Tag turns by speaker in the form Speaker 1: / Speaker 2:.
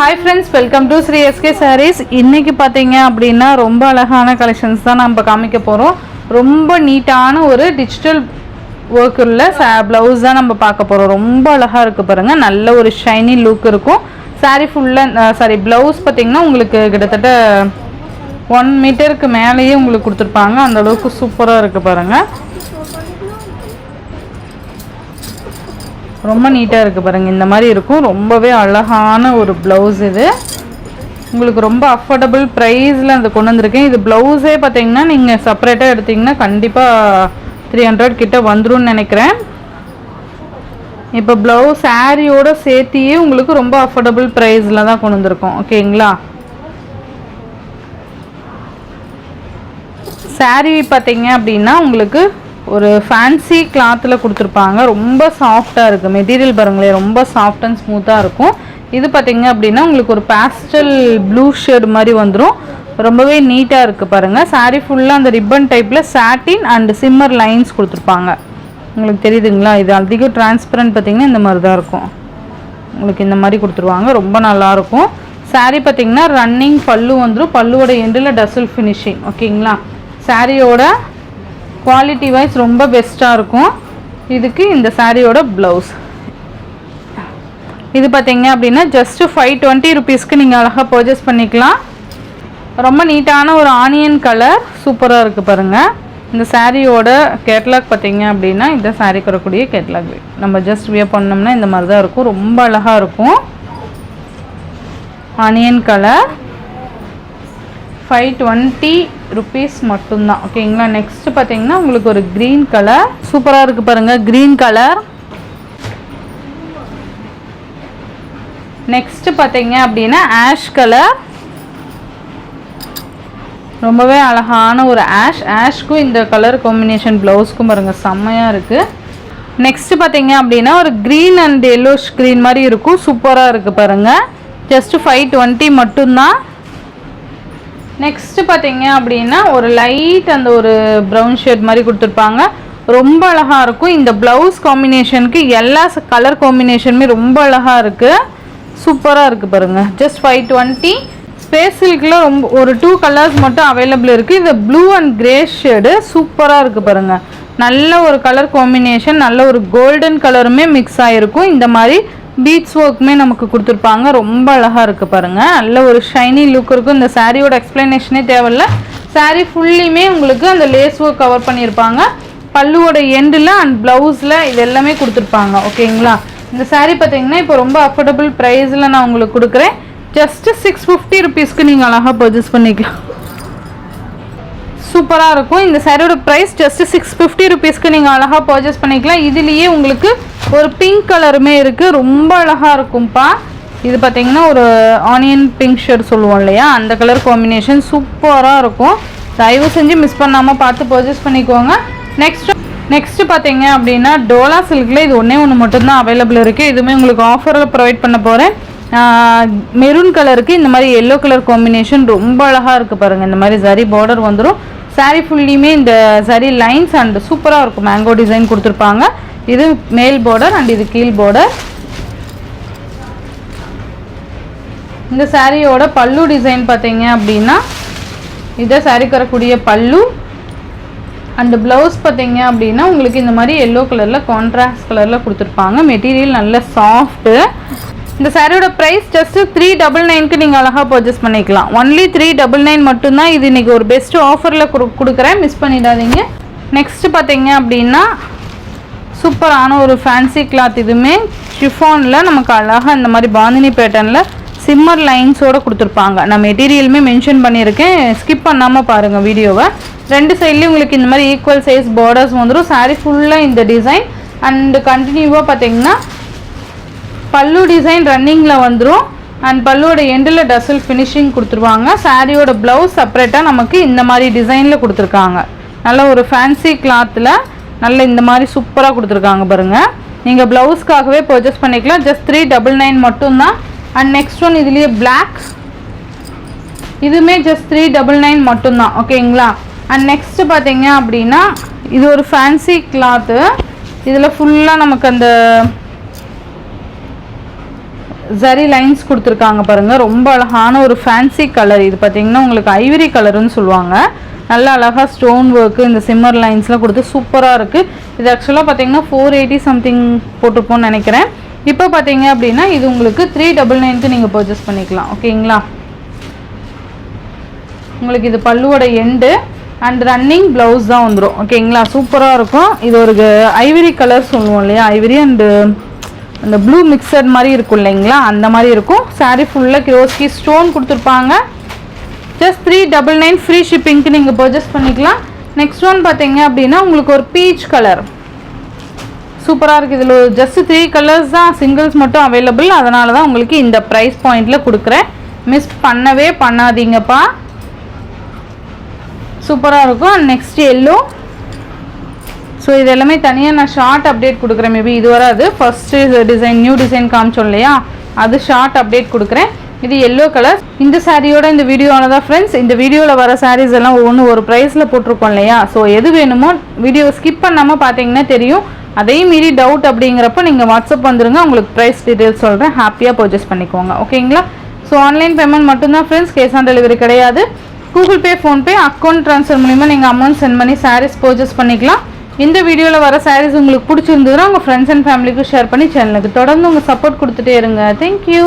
Speaker 1: Hi friends, welcome to Sri SK Sarees. இன்னைக்கு பாத்தீங்க அப்படினா ரொம்ப அழகான கலெக்ஷன்ஸ் தான் நம்ம காமிக்க போறோம். ரொம்ப நீட்டான ஒரு டிஜிட்டல் வர்க் உள்ள ப்ளவுஸ் தான் நம்ம பார்க்க போறோம். ரொம்ப அழகா இருக்கு பாருங்க. நல்ல ஒரு ஷைனி லுக் இருக்கும். saree ஃபுல்லா ப்ளவுஸ் பாத்தீங்கன்னா உங்களுக்கு கிட்டத்தட்ட 1 மீட்டருக்கு மேலேயே உங்களுக்கு கொடுத்திருப்பாங்க. அந்த அளவுக்கு சூப்பரா இருக்கு பாருங்க. ரொம்ப நீட்டா இருக்கு பாருங்க. இந்த மாதிரி இருக்கும். ரொம்பவே அழகான ஒரு ப்ளவுஸ் இது. உங்களுக்கு ரொம்ப அஃபோர்டபிள் பிரைஸ்ல அந்த கொண்டு வந்திருக்கேன். இது ப்ளவுஸே பாத்தீங்கன்னா நீங்க செப்பரேட்டா எடுத்தீங்கன்னா கண்டிப்பா 300 கிட்ட வந்துரும்னு நினைக்கிறேன். இப்போ ப்ளவுஸ் சாரியோட சேர்த்தியே உங்களுக்கு ரொம்ப அஃபோர்டபிள் பிரைஸ்ல தான் கொண்டு வந்திருக்கோம். ஓகேங்களா? சாரி பாத்தீங்க அப்படின்னா உங்களுக்கு ஒரு ஃபேன்சி கிளாத்தில் கொடுத்துருப்பாங்க. ரொம்ப சாஃப்டாக இருக்குது. மெட்டீரியல் பாருங்களேன், ரொம்ப சாஃப்ட் அண்ட் ஸ்மூத்தாக இருக்கும். இது பார்த்தீங்க அப்படின்னா உங்களுக்கு ஒரு பேஸ்டல் ப்ளூ ஷேட் மாதிரி வந்துடும். ரொம்பவே நீட்டாக இருக்குது பாருங்கள். சாரீ ஃபுல்லாக அந்த ரிப்பன் டைப்பில் சாட்டின் அண்ட் சிம்மர் லைன்ஸ் கொடுத்துருப்பாங்க. உங்களுக்கு தெரியுதுங்களா? இது அதிகம் டிரான்ஸ்பரண்ட் பார்த்தீங்கன்னா இந்த மாதிரி தான் இருக்கும். உங்களுக்கு இந்த மாதிரி கொடுத்துருவாங்க. ரொம்ப நல்லாயிருக்கும். சாரீ பார்த்தீங்கன்னா ரன்னிங் பல்லு வந்துடும். பல்லுவோட எண்டில் டசல் ஃபினிஷிங். ஓகேங்களா? சாரியோட குவாலிட்டி வைஸ் ரொம்ப பெஸ்ட்டாக இருக்கும். இதுக்கு இந்த சாரியோட ப்ளவுஸ் இது பார்த்தீங்க அப்படின்னா ஜஸ்ட் 520 ருபீஸ்க்கு நீங்கள் அழகாக பர்ச்சேஸ் பண்ணிக்கலாம். ரொம்ப நீட்டான ஒரு ஆனியன் கலர் சூப்பராக இருக்குது பாருங்கள். இந்த சாரியோட கேட்லாக் பார்த்தீங்க அப்படின்னா இந்த சாரிக்கு வரக்கூடிய கேட்லாக் நம்ம ஜஸ்ட் வியர் பண்ணோம்னா இந்த மாதிரி தான் இருக்கும். ரொம்ப அழகாக இருக்கும். ஆனியன் கலர் 520 ருபீஸ் மட்டும்தான். ஓகேங்களா? நெக்ஸ்ட் பார்த்தீங்கன்னா உங்களுக்கு ஒரு க்ரீன் கலர் சூப்பராக இருக்குது பாருங்கள். Green colour. நெக்ஸ்ட் பார்த்தீங்க அப்படின்னா ஆஷ் கலர். ரொம்பவே அழகான ஒரு ஆஷ்க்கும் இந்த கலர் காம்பினேஷன் ப்ளவுஸ்க்கும் பாருங்கள் செம்மையாக இருக்குது. நெக்ஸ்ட் பார்த்தீங்க அப்படின்னா ஒரு க்ரீன் அண்ட் எல்லோஷ் க்ரீன் மாதிரி இருக்கும். சூப்பராக இருக்குது பாருங்கள். ஜஸ்ட் 520 மட்டும்தான். நெக்ஸ்ட் பார்த்தீங்க அப்படின்னா ஒரு லைட் அந்த ஒரு ப்ரௌன் ஷேட் மாதிரி கொடுத்துருப்பாங்க. ரொம்ப அழகாக இருக்கும். இந்த ப்ளவுஸ் காம்பினேஷனுக்கு எல்லா கலர் காம்பினேஷனுமே ரொம்ப அழகாக இருக்குது. சூப்பராக இருக்குது பாருங்கள். ஜஸ்ட் 520. ஸ்பேஸ் சில்கில் ரொம்ப ஒரு 2 கலர்ஸ் மட்டும் அவைலபிள் இருக்குது. இது ப்ளூ அண்ட் கிரே ஷேடு சூப்பராக இருக்குது பாருங்கள். நல்ல ஒரு கலர் காம்பினேஷன், நல்ல ஒரு கோல்டன் கலருமே மிக்ஸ் ஆகிருக்கும். இந்த மாதிரி பீட்ஸ் ஒர்க்குமே நமக்கு கொடுத்துருப்பாங்க. ரொம்ப அழகாக இருக்குது பாருங்கள். நல்ல ஒரு ஷைனி லுக் இருக்கும். இந்த சாரியோட எக்ஸ்பிளனேஷனே தேவையில்லை. சாரீ ஃபுல்லியுமே உங்களுக்கு அந்த லேஸ் ஒர்க் கவர் பண்ணியிருப்பாங்க. பல்லுவோட எண்டில் அண்ட் ப்ளவுஸில் இது எல்லாமே கொடுத்துருப்பாங்க. ஓகேங்களா? இந்த சாரீ பார்த்தீங்கன்னா இப்போ ரொம்ப அஃபோர்டபுள் ப்ரைஸில் நான் உங்களுக்கு கொடுக்குறேன். ஜஸ்ட்டு 650 ருபீஸ்க்கு நீங்கள் அழகாக பர்ச்சேஸ் பண்ணிக்கலாம். சூப்பராக இருக்கும். இந்த சாரியோட ப்ரைஸ் ஜஸ்ட் 650 ருபீஸ்க்கு நீங்கள் அழகாக பர்ச்சேஸ் பண்ணிக்கலாம். இதுலேயே உங்களுக்கு ஒரு பிங்க் கலருமே இருக்குது. ரொம்ப அழகாக இருக்கும்ப்பா. இது பார்த்தீங்கன்னா ஒரு ஆனியன் பிங்க் ஷேட் சொல்லுவோம் இல்லையா, அந்த கலர் காம்பினேஷன் சூப்பராக இருக்கும். தயவு செஞ்சு மிஸ் பண்ணாமல் பார்த்து பர்ச்சேஸ் பண்ணிக்கோங்க. நெக்ஸ்ட்டு பார்த்தீங்க அப்படின்னா டோலா சில்கில் இது ஒன்று மட்டும்தான் அவைலபிள் இருக்குது. இதுவுமே உங்களுக்கு ஆஃபரில் ப்ரொவைட் பண்ண போகிறேன். மெரூன் கலருக்கு இந்த மாதிரி எல்லோ கலர் காம்பினேஷன் ரொம்ப அழகாக இருக்குது பாருங்கள். இந்த மாதிரி சரி பார்டர் வந்துடும். சாரீ ஃபுல்லியுமே இந்த சரி லைன்ஸ் அண்ட் சூப்பராக இருக்கும். மேங்கோ டிசைன் கொடுத்துருப்பாங்க. இது மேல் பார்டர் அண்ட் இது கீழ் பார்டர். இந்த சாரியோட பல்லு டிசைன் பார்த்தீங்க அப்படின்னா இதை சாரிக்கு வரக்கூடிய பல்லு அண்ட் ப்ளவுஸ் பார்த்தீங்க அப்படின்னா உங்களுக்கு இந்த மாதிரி எல்லோ கலரில் கான்ட்ராஸ்ட் கலரில் கொடுத்துருப்பாங்க. மெட்டீரியல் நல்ல சாஃப்ட்டு. இந்த சாரியோட ப்ரைஸ் ஜஸ்ட் 399க்கு நீங்கள் அழகாக பர்ச்சேஸ் பண்ணிக்கலாம். ஒன்லி 399 மட்டும்தான். இது இன்றைக்கி ஒரு பெஸ்ட்டு ஆஃபரில் கொடுக்குறேன். மிஸ் பண்ணிடாதீங்க. நெக்ஸ்ட்டு பார்த்தீங்க அப்படின்னா சூப்பரான ஒரு ஃபேன்சி கிளாத். இதுவுமே ஷிஃபானில் நமக்கு அழகாக இந்த மாதிரி பாந்தினி பேட்டர்னில் சிம்மர் லைன்ஸோடு கொடுத்துருப்பாங்க. நான் மெட்டீரியலுமே மென்ஷன் பண்ணியிருக்கேன். ஸ்கிப் பண்ணாமல் பாருங்கள் வீடியோவை. 2 சைட்லேயும் உங்களுக்கு இந்த மாதிரி ஈக்குவல் சைஸ் பார்டர்ஸ் வந்துடும். சாரீ ஃபுல்லாக இந்த டிசைன் அண்டு கண்டினியூவாக பார்த்தீங்கன்னா பல்லு டிசைன் ரன்னிங்கில் வந்துடும். அண்ட் பல்லுவோட எண்டில் டசல் ஃபினிஷிங் கொடுத்துருவாங்க. சாரியோட ப்ளவுஸ் செப்பரேட்டாக நமக்கு இந்த மாதிரி டிசைனில் கொடுத்துருக்காங்க. நல்ல ஒரு ஃபேன்சி கிளாத்தில் நல்ல இந்த மாதிரி சூப்பராக கொடுத்துருக்காங்க பாருங்கள். நீங்கள் ப்ளவுஸ்க்காகவே பர்ச்சேஸ் பண்ணிக்கலாம். ஜஸ்ட் 399 மட்டும்தான். அண்ட் நெக்ஸ்ட் ஒன் இதுலேயே பிளாக். இதுவுமே ஜஸ்ட் 399 மட்டும்தான். ஓகேங்களா? அண்ட் நெக்ஸ்ட்டு பார்த்தீங்க அப்படின்னா இது ஒரு ஃபேன்சி கிளாத்து. இதில் ஃபுல்லாக நமக்கு அந்த ஜரி லைன்ஸ் கொடுத்துருக்காங்க பாருங்கள். ரொம்ப அழகான ஒரு ஃபேன்சி கலர். இது பார்த்தீங்கன்னா உங்களுக்கு ஐவரி கலருன்னு சொல்லுவாங்க. நல்லா அழகாக ஸ்டோன் ஒர்க்கு இந்த சிம்மர் லைன்ஸ்லாம் கொடுத்து சூப்பராக இருக்குது. இது ஆக்சுவலாக பார்த்தீங்கன்னா 480 சம்திங் போட்டிருப்போம்னு நினைக்கிறேன். இப்போ பார்த்தீங்க அப்படின்னா இது உங்களுக்கு 399க்கு நீங்கள் பர்ச்சேஸ் பண்ணிக்கலாம். ஓகேங்களா? உங்களுக்கு இது பல்லுவோட எண்டு அண்ட் ரன்னிங் ப்ளவுஸ் தான் வந்துடும். ஓகேங்களா? சூப்பராக இருக்கும். இது ஒரு ஐவரி கலர் சொல்லுவோம் இல்லையா, ஐவரி அண்டு அந்த ப்ளூ மிக்சட் மாதிரி இருக்கும் இல்லைங்களா, அந்த மாதிரி இருக்கும். சாரீ ஃபுல்லாக கிரோஸ்கி ஸ்டோன் கொடுத்துருப்பாங்க. ஜஸ்ட் 399 ஃப்ரீ ஷிப்பிங்க்கு நீங்கள் பர்ச்சேஸ் பண்ணிக்கலாம். நெக்ஸ்ட் ஒன் பார்த்தீங்க அப்படின்னா உங்களுக்கு ஒரு பீச் கலர் சூப்பராக இருக்குது. இதில் ஜஸ்ட் 3 கலர்ஸ் தான் சிங்கிள்ஸ் மட்டும் அவைலபிள். அதனால தான் உங்களுக்கு இந்த ப்ரைஸ் பாயிண்டில் கொடுக்குறேன். மிஸ் பண்ணவே பண்ணாதீங்கப்பா. சூப்பராக இருக்கும். And next yellow. ஸோ இது எல்லாமே தனியாக நான் ஷார்ட் அப்டேட் கொடுக்குறேன். மேபி இது வராது. ஃபஸ்ட்டு டிசைன் நியூ டிசைன் காமிச்சோம் இல்லையா, அது ஷார்ட் அப்டேட் கொடுக்குறேன். இது எல்லோ கலர். இந்த சாரியோட இந்த வீடியோவில் தான் ஃப்ரெண்ட்ஸ், இந்த வீடியோவில் வர சாரீஸ் எல்லாம் ஒவ்வொன்று ஒரு ப்ரைஸில் போட்டிருக்கோம் இல்லையா. ஸோ எது வேணுமோ வீடியோ ஸ்கிப் பண்ணாமல் பார்த்தீங்கன்னா தெரியும். அதையும் மீறி டவுட் அப்படிங்கிறப்ப நீங்கள் வாட்ஸ்அப் வந்துடுங்க, உங்களுக்கு ப்ரைஸ் டீட்டெயில்ஸ் சொல்கிறேன். ஹாப்பியாக பர்ச்சேஸ் பண்ணிக்கோங்க. ஓகேங்களா? ஸோ ஆன்லைன் பேமெண்ட் மட்டும்தான் ஃப்ரெண்ட்ஸ், கேஷ் ஆன் டெலிவரி கிடையாது. Google Pay, PhonePe, account transfer மூலிமா நீங்கள் அமௌண்ட் சென்ட் பண்ணி சாரீஸ் பர்ச்சேஸ் பண்ணிக்கலாம். இந்த வீடியோவில் வர சாரீஸ் உங்களுக்கு பிடிச்சிருந்ததுன்னா உங்கள் ஃப்ரெண்ட்ஸ் அண்ட் ஃபேமிலிக்கு ஷேர் பண்ணி சேனலுக்கு தொடர்ந்து உங்கள் சப்போர்ட் கொடுத்துட்டே இருங்க. தேங்க்யூ.